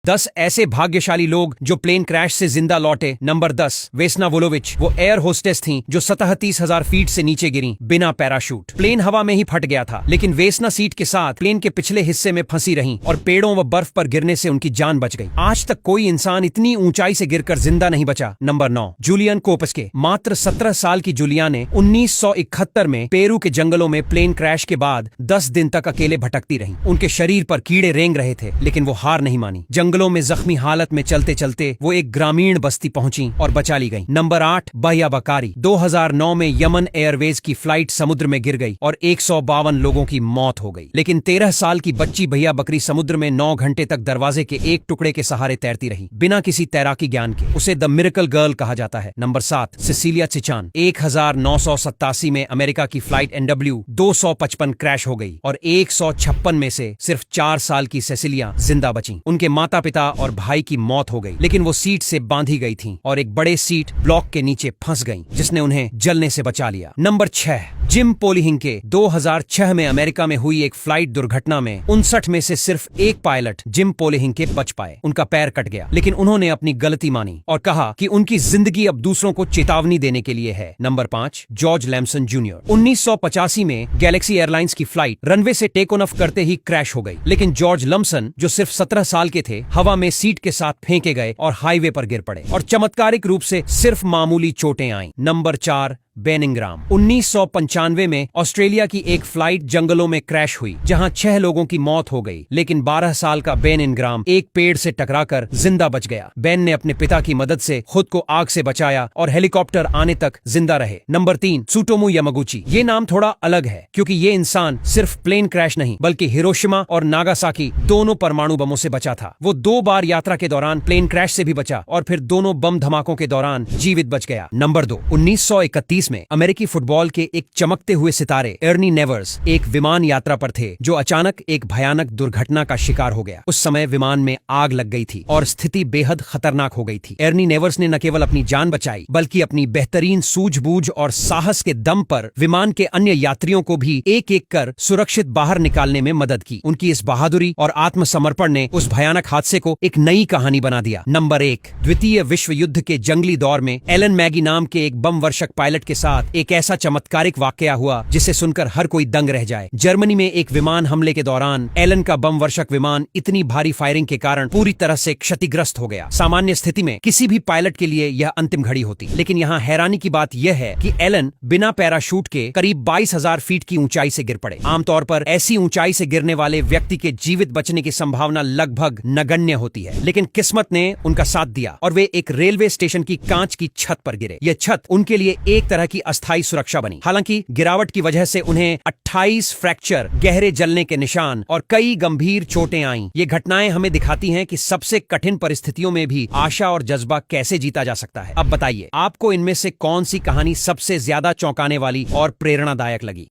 10 ऐसे भाग्यशाली लोग जो प्लेन क्रैश से जिंदा लौटे। नंबर 10, वेस्ना वोलोविच। वो एयर होस्टेस थीं जो 37,000 फीट से नीचे गिरी बिना पैराशूट। प्लेन हवा में ही फट गया था, लेकिन वेस्ना सीट के साथ प्लेन के पिछले हिस्से में फंसी रहीं और पेड़ों व बर्फ पर गिरने से उनकी जान बच गई। आज तक कोई इंसान इतनी ऊंचाई से गिरकर जिंदा नहीं बचा। Number 9, Juliane Koepcke. मात्र 17 साल की जूलिया ने 1971 में पेरू के जंगलों में प्लेन क्रैश के बाद 10 दिन तक अकेले भटकती रहीं। उनके शरीर पर कीड़े रेंग रहे थे, लेकिन वो हार नहीं मानी। जंगलों में जख्मी हालत में चलते चलते वो एक ग्रामीण बस्ती पहुंची और बचा ली गई। नंबर 8, बहिया बकारी। 2009 में यमन एयरवेज की फ्लाइट समुद्र में गिर गई और 152 लोगों की मौत हो गई। लेकिन 13 साल की बच्ची बहिया बकरी समुद्र में 9 घंटे तक दरवाजे के एक टुकड़े के सहारे तैरती रही, बिना किसी तैराकी ज्ञान के। उसे द मिरेकल गर्ल कहा जाता है। Number 7, Sicilia चिचान। 1987 में अमेरिका की फ्लाइट NW 255 क्रैश हो गई और 156 में से सिर्फ 4 साल की सेसिलिया जिंदा बची। उनके माता पिता और भाई की मौत हो गई, लेकिन वो सीट से बांधी गई थीं और एक बड़े सीट ब्लॉक के नीचे फंस गईं, जिसने उन्हें जलने से बचा लिया। नंबर 6, जिम पोलिहिंग के 2006 में अमेरिका में हुई एक फ्लाइट दुर्घटना में 59 में से सिर्फ एक पायलट जिम पोलिहिंग के बच पाए। उनका पैर कट गया, लेकिन उन्होंने अपनी गलती मानी और कहा कि उनकी जिंदगी अब दूसरों को चेतावनी देने के लिए है। Number 5, George लैम्सन junior. 1985 में गैलेक्सी एयरलाइंस की फ्लाइट रनवे से टेक ऑन ऑफ करते ही क्रैश हो गई, लेकिन जॉर्ज लैम्सन, जो सिर्फ 17 साल के थे, हवा में सीट के साथ फेंके गए और हाईवे पर गिर पड़े और चमत्कारिक रूप से सिर्फ मामूली चोटें आईं। Number 4, Ben इंग्राम। 1995 में ऑस्ट्रेलिया की एक फ्लाइट जंगलों में क्रैश हुई, जहां 6 लोगों की मौत हो गई, लेकिन 12 साल का बेन इंग्राम एक पेड़ से टकराकर जिंदा बच गया। बेन ने अपने पिता की मदद से खुद को आग से बचाया और हेलीकॉप्टर आने तक जिंदा रहे। Number 3, Tsutomu Yamaguchi. ये नाम थोड़ा अलग है, क्योंकि ये इंसान सिर्फ प्लेन क्रैश नहीं, बल्कि हिरोशिमा और नागासाकी दोनों परमाणु बमों से बचा था। वो 2 बार यात्रा के दौरान प्लेन क्रैश से भी बचा और फिर दोनों बम धमाकों के दौरान जीवित बच गया। नंबर 2, 1931 में अमेरिकी फुटबॉल के एक चमकते हुए सितारे एर्नी नेवर्स एक विमान यात्रा पर थे, जो अचानक एक भयानक दुर्घटना का शिकार हो गया। उस समय विमान में आग लग गई थी और स्थिति बेहद खतरनाक हो गई थी। एर्नी नेवर्स ने न केवल अपनी जान बचाई, बल्कि अपनी बेहतरीन सूझबूझ और साहस के दम पर विमान के अन्य यात्रियों को भी एक एक कर सुरक्षित बाहर निकालने में मदद की। उनकी इस बहादुरी और आत्मसमर्पण ने उस भयानक हादसे को एक नई कहानी बना दिया। नंबर 1, द्वितीय विश्व युद्ध के जंगली दौर में एलन मैगी नाम के एक बम वर्षक पायलट के साथ एक ऐसा चमत्कारिक वाकया हुआ जिसे सुनकर हर कोई दंग रह जाए। जर्मनी में एक विमान हमले के दौरान एलन का बम वर्षक विमान इतनी भारी फायरिंग के कारण पूरी तरह से क्षतिग्रस्त हो गया। सामान्य स्थिति में किसी भी पायलट के लिए यह अंतिम घड़ी होती, लेकिन यहाँ हैरानी की बात यह है कि एलन बिना पैराशूट के करीब 22,000 फीट की ऊंचाई से गिर पड़े। आमतौर पर ऐसी ऊंचाई से गिरने वाले व्यक्ति के जीवित बचने की संभावना लगभग नगण्य होती है, लेकिन किस्मत ने उनका साथ दिया और वे एक रेलवे स्टेशन की कांच की छत पर गिरे। यह छत उनके लिए एक तरह की अस्थायी सुरक्षा बनी। हालांकि गिरावट की वजह से उन्हें 28 फ्रैक्चर, गहरे जलने के निशान और कई गंभीर चोटें आईं। ये घटनाएं हमें दिखाती हैं कि सबसे कठिन परिस्थितियों में भी आशा और जज्बा कैसे जीता जा सकता है। अब बताइए, आपको इनमें से कौन सी कहानी सबसे ज्यादा चौंकाने वाली और प्रेरणादायक लगी?